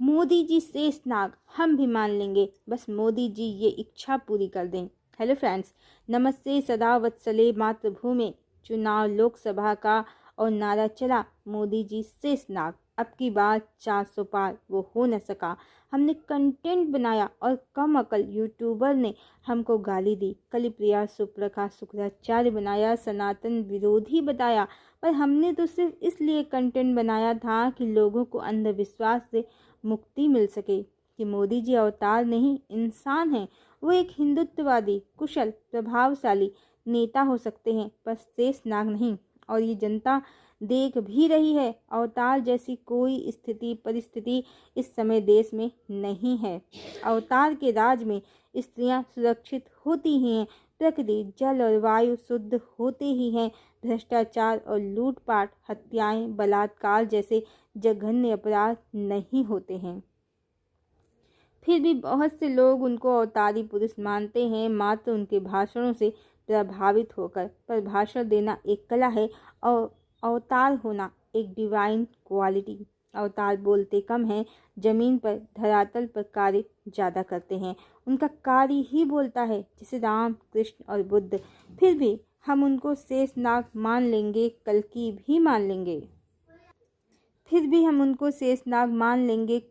मोदी जी शेषनाग हम भी मान लेंगे, बस मोदी जी ये इच्छा पूरी कर दें। हेलो फ्रेंड्स, नमस्ते। सदा वत्सले मातृभूमि। चुनाव लोकसभा का और नारा चला मोदी जी शेषनाग। अब की बार 400 पार वो हो न सका। हमने कंटेंट बनाया और कम अकल यूट्यूबर ने हमको गाली दी। कलिप्रिया सुप्रका शुक्राचार्य बनाया, सनातन विरोधी बताया। पर हमने तो सिर्फ इसलिए कंटेंट बनाया था कि लोगों को अंधविश्वास से मुक्ति मिल सके कि मोदी जी अवतार नहीं इंसान हैं। वो एक हिंदुत्ववादी, कुशल, प्रभावशाली नेता हो सकते हैं, पर शेषनाग नहीं। और ये जनता देख भी रही है। अवतार जैसी कोई स्थिति परिस्थिति इस समय देश में नहीं है। अवतार के राज में स्त्रियां सुरक्षित होती ही हैं, प्रकृति जल और वायु शुद्ध होते ही हैं, भ्रष्टाचार और लूटपाट, हत्याएं, बलात्कार जैसे जघन्य अपराध नहीं होते हैं। फिर भी बहुत से लोग उनको अवतारी पुरुष मानते हैं, मात्र उनके भाषणों से प्रभावित होकर। पर भाषण देना एक कला है और अवतार होना एक डिवाइन क्वालिटी। अवतार बोलते कम हैं, जमीन पर धरातल पर कार्य ज़्यादा करते हैं। उनका कार्य ही बोलता है, जैसे राम, कृष्ण और बुद्ध। फिर भी हम उनको शेषनाग मान लेंगे, कल्कि भी मान लेंगे।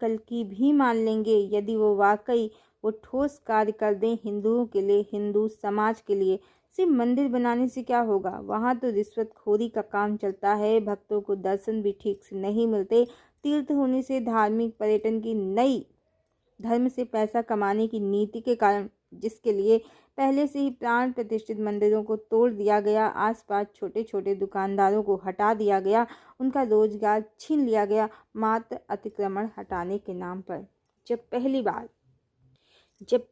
कल्कि भी मान लेंगे, यदि वो वाकई वो ठोस कार्य कर दें हिंदुओं के लिए, हिंदू समाज के लिए। सिर्फ मंदिर बनाने से क्या होगा? वहाँ तो रिश्वतखोरी का काम चलता है, भक्तों को दर्शन भी ठीक से नहीं मिलते। तीर्थ होने से धार्मिक पर्यटन की नई धर्म से पैसा कमाने की नीति के कारण, जिसके लिए पहले से ही प्राण प्रतिष्ठित मंदिरों को तोड़ दिया गया, आसपास छोटे छोटे दुकानदारों को हटा दिया गया, उनका रोजगार छीन लिया गया, मात्र अतिक्रमण हटाने के नाम पर। जब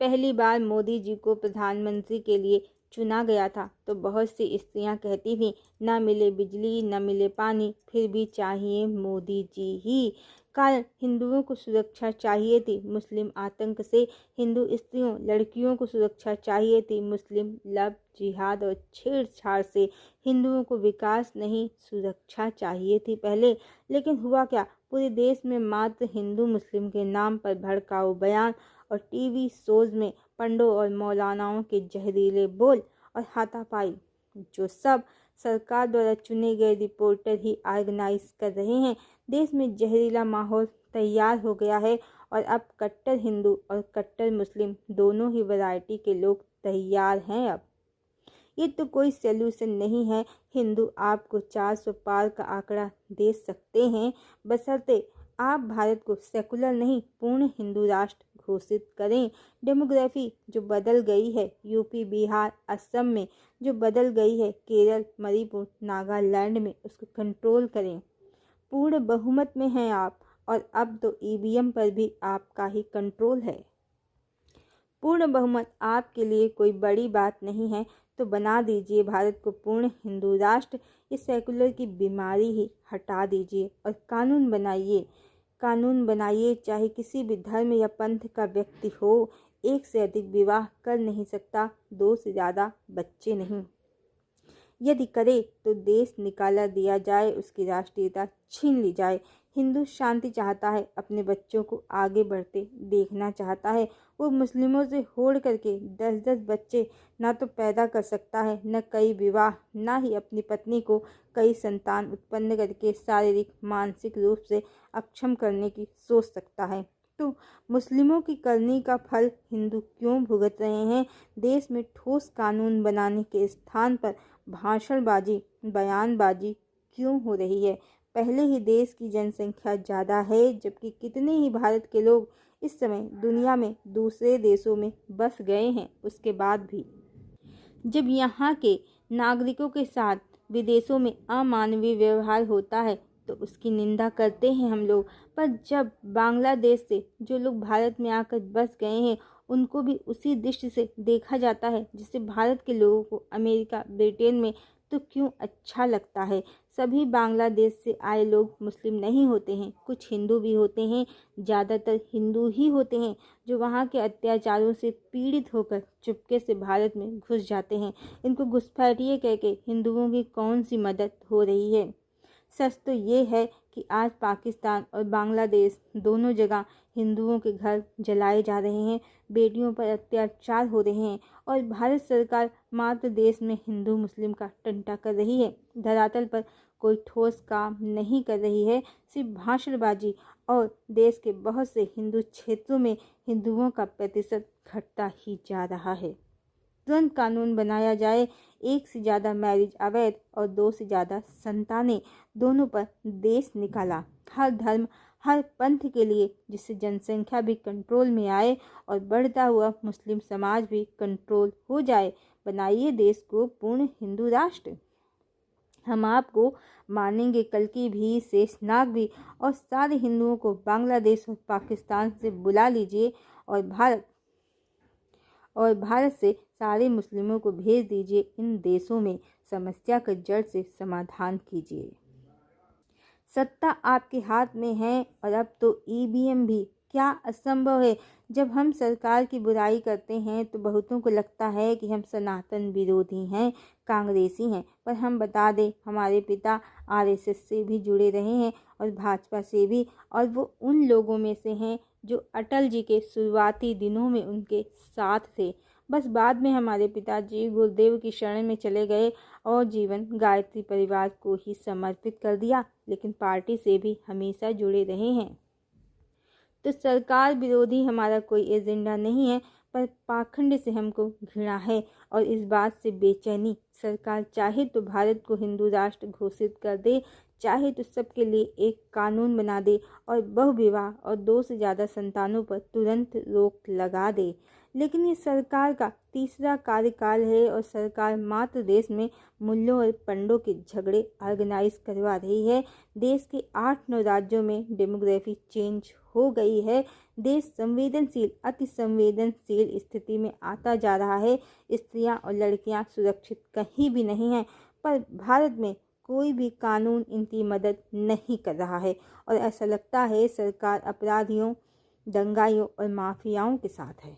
पहली बार मोदी जी को प्रधानमंत्री के लिए चुना गया था, तो बहुत सी स्त्रियां कहती थीं, न मिले बिजली न मिले पानी, फिर भी चाहिए मोदी जी ही। कारण हिंदुओं को सुरक्षा चाहिए थी मुस्लिम आतंक से, हिंदू स्त्रियों लड़कियों को सुरक्षा चाहिए थी मुस्लिम लव जिहाद और छेड़छाड़ से। हिंदुओं को विकास नहीं, सुरक्षा चाहिए थी पहले। लेकिन हुआ क्या? पूरे देश में मात्र हिंदू मुस्लिम के नाम पर भड़काऊ बयान और टीवी शोज में पंडों और मौलानाओं के जहरीले बोल और हाथापाई, जो सब सरकार द्वारा चुने गए रिपोर्टर ही ऑर्गेनाइज कर रहे हैं। देश में जहरीला माहौल तैयार हो गया है और अब कट्टर हिंदू और कट्टर मुस्लिम दोनों ही वैरायटी के लोग तैयार हैं। अब ये तो कोई सॉल्यूशन नहीं है। हिंदू आपको 400 पार का आंकड़ा दे सकते हैं, बशर्ते आप भारत को सेकुलर नहीं पूर्ण हिंदू राष्ट्र घोषित करें। डेमोग्राफी जो बदल गई है यूपी, बिहार, असम में, जो बदल गई है केरल, मणिपुर, नागालैंड में, उसको कंट्रोल करें। पूर्ण बहुमत में हैं आप, और अब तो ईवीएम पर भी आपका ही कंट्रोल है। पूर्ण बहुमत आपके लिए कोई बड़ी बात नहीं है, तो बना दीजिए भारत को पूर्ण हिंदू राष्ट्र। इस सेकुलर की बीमारी ही हटा दीजिए और कानून बनाइए, चाहे किसी भी धर्म या पंथ का व्यक्ति हो। एक से अधिक विवाह कर नहीं सकता, 2 से ज़्यादा बच्चे नहीं। यदि करे तो देश निकाला दिया जाए, उसकी राष्ट्रीयता छीन ली जाए। हिंदू शांति चाहता है, अपने बच्चों को आगे बढ़ते देखना चाहता है। वो मुस्लिमों से होड़ करके 10-10 बच्चे ना तो पैदा कर सकता है, न कई विवाह, ना ही अपनी पत्नी को कई संतान उत्पन्न करके शारीरिक मानसिक रूप से अक्षम करने की सोच सकता है। तो मुस्लिमों की करनी का फल हिंदू क्यों भुगत रहे हैं? देश में ठोस कानून बनाने के स्थान पर भाषणबाजी, बयानबाजी क्यों हो रही है? पहले ही देश की जनसंख्या ज़्यादा है, जबकि कितने ही भारत के लोग इस समय दुनिया में दूसरे देशों में बस गए हैं। उसके बाद भी जब यहाँ के नागरिकों के साथ विदेशों में अमानवीय व्यवहार होता है, तो उसकी निंदा करते हैं हम लोग। पर जब बांग्लादेश से जो लोग भारत में आकर बस गए हैं, उनको भी उसी दृष्टि से देखा जाता है जिससे भारत के लोगों को अमेरिका, ब्रिटेन में तो क्यों अच्छा लगता है। सभी बांग्लादेश से आए लोग मुस्लिम नहीं होते हैं, कुछ हिंदू भी होते हैं, ज़्यादातर हिंदू ही होते हैं, जो वहाँ के अत्याचारों से पीड़ित होकर चुपके से भारत में घुस जाते हैं। इनको घुसपैठिए कह के हिंदुओं की कौन सी मदद हो रही है? सच तो ये है कि आज पाकिस्तान और बांग्लादेश दोनों जगह हिंदुओं के घर जलाए जा रहे हैं, बेटियों पर अत्याचार हो रहे हैं और भारत सरकार मात्र देश में हिंदू मुस्लिम का टंटा कर रही है। धरातल पर कोई ठोस काम नहीं कर रही है, सिर्फ भाषणबाजी और देश के बहुत से हिंदू क्षेत्रों में हिंदुओं का प्रतिशत घटता ही जा रहा है। तुरंत कानून बनाया जाए, एक से ज़्यादा मैरिज अवैध और 2 से ज़्यादा संतानें दोनों पर देश निकाला, हर धर्म हर पंथ के लिए, जिससे जनसंख्या भी कंट्रोल में आए और बढ़ता हुआ मुस्लिम समाज भी कंट्रोल हो जाए। बनाइए देश को पूर्ण हिंदू राष्ट्र। हम आपको मानेंगे, कल की भी, शेषनाग भी और सारे हिंदुओं को बांग्लादेश और पाकिस्तान से बुला लीजिए और भारत से सारे मुस्लिमों को भेज दीजिए। इन देशों में समस्या का जड़ से समाधान कीजिए। सत्ता आपके हाथ में है और अब तो ईवीएम भी। क्या असंभव है? जब हम सरकार की बुराई करते हैं तो बहुतों को लगता है कि हम सनातन विरोधी हैं, कांग्रेसी हैं, पर हम बता दें, हमारे पिता आरएसएस से भी जुड़े रहे हैं और भाजपा से भी, और वो उन लोगों में से हैं जो अटल जी के शुरुआती दिनों में उनके साथ थे। बस बाद में हमारे पिताजी गुरुदेव की शरण में चले गए और जीवन गायत्री परिवार को ही समर्पित कर दिया, लेकिन पार्टी से भी हमेशा जुड़े रहे हैं। तो सरकार विरोधी हमारा कोई एजेंडा नहीं है, पर पाखंड से हमको घृणा है और इस बात से बेचैनी। सरकार चाहे तो भारत को हिंदू राष्ट्र घोषित कर दे, चाहे तो सबके लिए एक कानून बना दे और बहुविवाह और 2 से ज़्यादा संतानों पर तुरंत रोक लगा दे, लेकिन ये सरकार का तीसरा कार्यकाल है और सरकार मात्र देश में मूल्यों और पंडों के झगड़े ऑर्गेनाइज करवा रही है। देश के 8-9 राज्यों में डेमोग्राफी चेंज हो गई है। देश संवेदनशील, अति संवेदनशील स्थिति में आता जा रहा है। स्त्रियां और लड़कियां सुरक्षित कहीं भी नहीं हैं, पर भारत में कोई भी कानून इनकी मदद नहीं कर रहा है और ऐसा लगता है सरकार अपराधियों, दंगाइयों और माफियाओं के साथ है।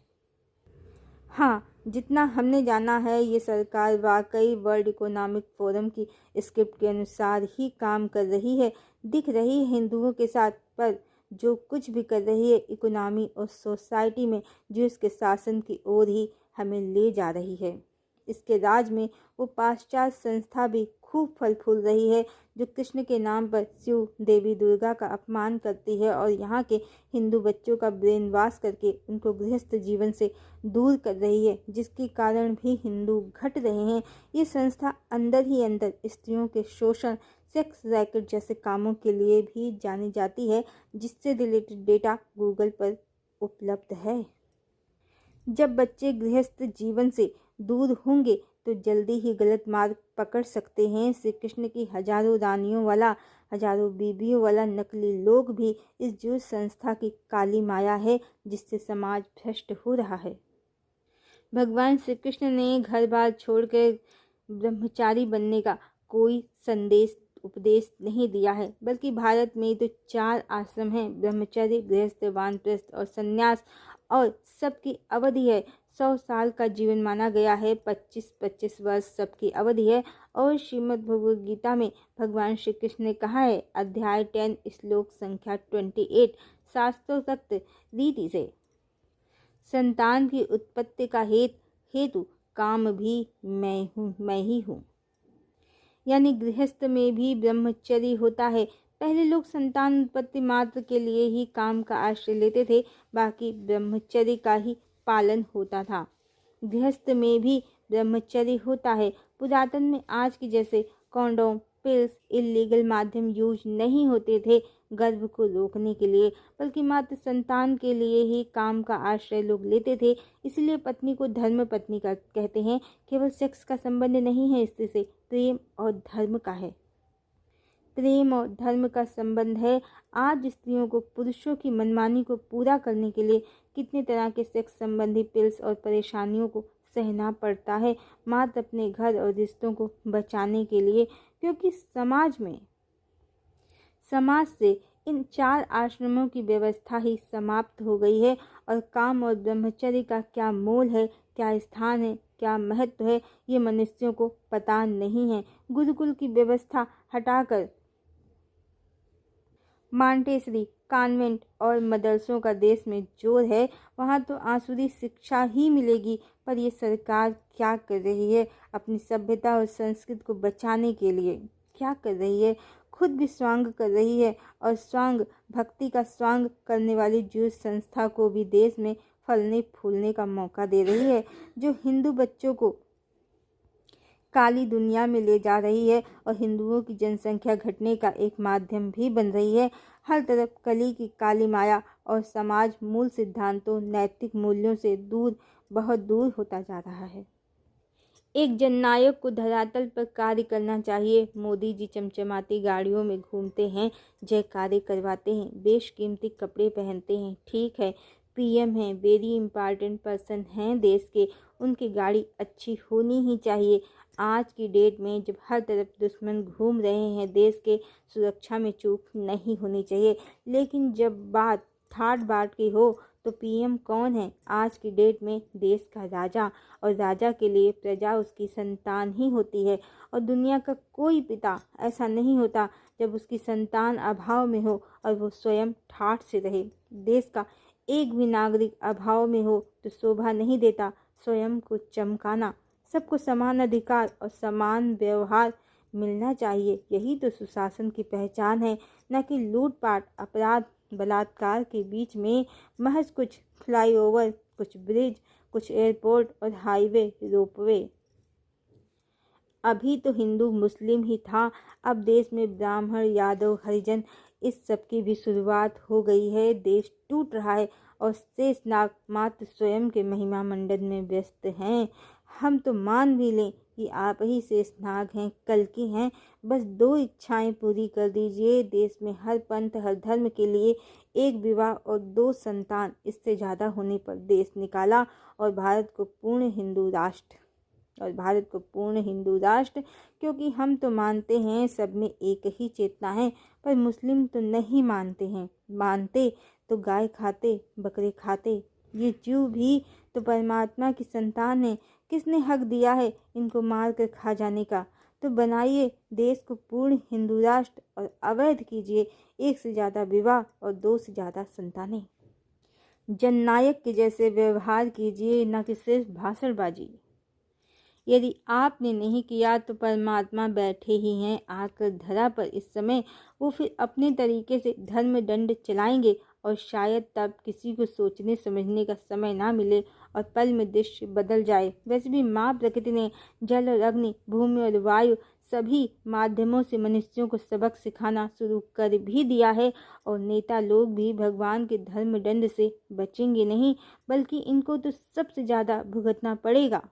हाँ, जितना हमने जाना है, ये सरकार वाकई वर्ल्ड इकोनॉमिक फोरम की स्क्रिप्ट के अनुसार ही काम कर रही है। दिख रही है हिंदुओं के साथ, पर जो कुछ भी कर रही है इकोनॉमी और सोसाइटी में, जो इसके शासन की ओर ही हमें ले जा रही है। इसके राज में वो पाश्चात्य संस्था भी खूब फल फूल रही है, जो कृष्ण के नाम पर शिव, देवी दुर्गा का अपमान करती है और यहाँ के हिंदू बच्चों का ब्रेन वॉश करके उनको गृहस्थ जीवन से दूर कर रही है, जिसके कारण भी हिंदू घट रहे हैं। ये संस्था अंदर ही अंदर स्त्रियों के शोषण, सेक्स रैकेट जैसे कामों के लिए भी जानी जाती है, जिससे रिलेटेड डेटा गूगल पर उपलब्ध है। जब बच्चे गृहस्थ जीवन से दूर होंगे तो जल्दी ही गलत मार्ग पकड़ सकते हैं। श्री कृष्ण की हजारों रानियों वाला, हजारों बीबियों वाला नकली लोग भी इस जो संस्था की काली माया है, जिससे समाज भ्रष्ट हो रहा है। भगवान श्री कृष्ण ने घर बार छोड़कर ब्रह्मचारी बनने का कोई संदेश उपदेश नहीं दिया है, बल्कि भारत में तो 4 आश्रम हैं, ब्रह्मचर्य, गृहस्थ, वानप्रस्थ और संन्यास, और सबकी अवधि है 100 साल का जीवन माना गया है। 25-25 वर्ष सबकी अवधि है। और श्रीमद् भगवद गीता में भगवान श्री कृष्ण ने कहा है, अध्याय 10 श्लोक संख्या 28, शास्त्रोक्त रीति से संतान की उत्पत्ति का हेतु काम भी मैं ही हूँ। यानी गृहस्थ में भी ब्रह्मचर्य होता है। पहले लोग संतान उत्पत्ति मात्र के लिए ही काम का आश्रय लेते थे, बाकी ब्रह्मचर्य का ही पालन होता था। गृहस्थ में भी ब्रह्मचर्य होता है। पुरातन में आज की जैसे कॉन्डोम, पिल्स, इलीगल माध्यम यूज नहीं होते थे गर्भ को रोकने के लिए, बल्कि मात्र संतान के लिए ही काम का आश्रय लोग लेते थे। इसलिए पत्नी को धर्म पत्नी का कहते हैं। केवल सेक्स का संबंध नहीं है स्त्री से, प्रेम और धर्म का है। प्रेम और धर्म का संबंध है। आज स्त्रियों को पुरुषों की मनमानी को पूरा करने के लिए कितने तरह के सेक्स संबंधी पिल्स और परेशानियों को सहना पड़ता है, मात्र अपने घर और रिश्तों को बचाने के लिए, क्योंकि समाज से इन 4 आश्रमों की व्यवस्था ही समाप्त हो गई है। और काम और ब्रह्मचर्य का क्या मोल है, क्या स्थान है, क्या महत्व है, ये मनुष्यों को पता नहीं है। गुरुकुल की व्यवस्था हटाकर मांटेसरी कॉन्वेंट और मदरसों का देश में जोर है, वहाँ तो आसुरी शिक्षा ही मिलेगी। पर ये सरकार क्या कर रही है अपनी सभ्यता और संस्कृति को बचाने के लिए? क्या कर रही है? खुद भी स्वांग कर रही है, और स्वांग भक्ति का स्वांग करने वाली ज्यूस संस्था को भी देश में फलने फूलने का मौका दे रही है, जो हिंदू बच्चों को काली दुनिया में ले जा रही है और हिंदुओं की जनसंख्या घटने का एक माध्यम भी बन रही है। हर तरफ कली की काली माया और समाज मूल सिद्धांतों, नैतिक मूल्यों से दूर, बहुत दूर होता जा रहा है। एक जननायक को धरातल पर कार्य करना चाहिए। मोदी जी चमचमाती गाड़ियों में घूमते हैं, जयकारे करवाते हैं, बेशकीमती कपड़े पहनते हैं, ठीक है, पीएम हैं, वेरी इंपॉर्टेंट पर्सन हैं देश के, उनकी गाड़ी अच्छी होनी ही चाहिए। आज की डेट में जब हर तरफ दुश्मन घूम रहे हैं, देश के सुरक्षा में चूक नहीं होनी चाहिए। लेकिन जब बात ठाट बाट की हो तो पीएम कौन है? आज की डेट में देश का राजा, और राजा के लिए प्रजा उसकी संतान ही होती है। और दुनिया का कोई पिता ऐसा नहीं होता जब उसकी संतान अभाव में हो और वो स्वयं ठाठ से रहे। देश का एक भी नागरिक अभाव में हो तो शोभा नहीं देता स्वयं को चमकाना। सबको समान अधिकार और समान व्यवहार मिलना चाहिए, यही तो सुशासन की पहचान है, न कि लूटपाट, अपराध, बलात्कार के बीच में महज कुछ फ्लाईओवर, कुछ ब्रिज, कुछ एयरपोर्ट और हाईवे, रोपवे। अभी तो हिंदू मुस्लिम ही था, अब देश में ब्राह्मण, यादव, हरिजन, इस सब की भी शुरुआत हो गई है। देश टूट रहा है और शेषनाग मात्र स्वयं के महिमा मंडन में व्यस्त हैं। हम तो मान भी लें कि आप ही शेषनाग हैं, कल्कि हैं। बस 2 इच्छाएं पूरी कर दीजिए। देश में हर पंथ, हर धर्म के लिए एक विवाह और 2 संतान, इससे ज़्यादा होने पर देश निकाला और भारत को पूर्ण हिंदू राष्ट्र, क्योंकि हम तो मानते हैं सब में एक ही चेतना है। पर मुस्लिम तो नहीं मानते हैं, मानते तो गाय खाते, बकरे खाते। ये जीव भी तो परमात्मा की संतान है। किसने हक दिया है इनको मार कर खा जाने का? तो बनाइए देश को पूर्ण हिंदू राष्ट्र और अवैध कीजिए 1 से ज़्यादा विवाह और 2 से ज़्यादा संतानें। जननायक के जैसे व्यवहार कीजिए, न कि सिर्फ भाषणबाजी। यदि आपने नहीं किया तो परमात्मा बैठे ही हैं आकर धरा पर इस समय। वो फिर अपने तरीके से धर्म दंड चलाएंगे और शायद तब किसी को सोचने समझने का समय ना मिले और पल में दृश्य बदल जाए। वैसे भी माँ प्रकृति ने जल और अग्नि, भूमि और वायु सभी माध्यमों से मनुष्यों को सबक सिखाना शुरू कर भी दिया है, और नेता लोग भी भगवान के धर्म दंड से बचेंगे नहीं, बल्कि इनको तो सबसे ज़्यादा भुगतना पड़ेगा।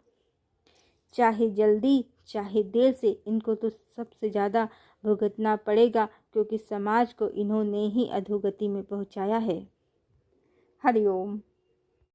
चाहे जल्दी चाहे देर से इनको तो सबसे ज़्यादा भुगतना पड़ेगा, क्योंकि समाज को इन्होंने ही अधोगति में पहुंचाया है। हरिओम।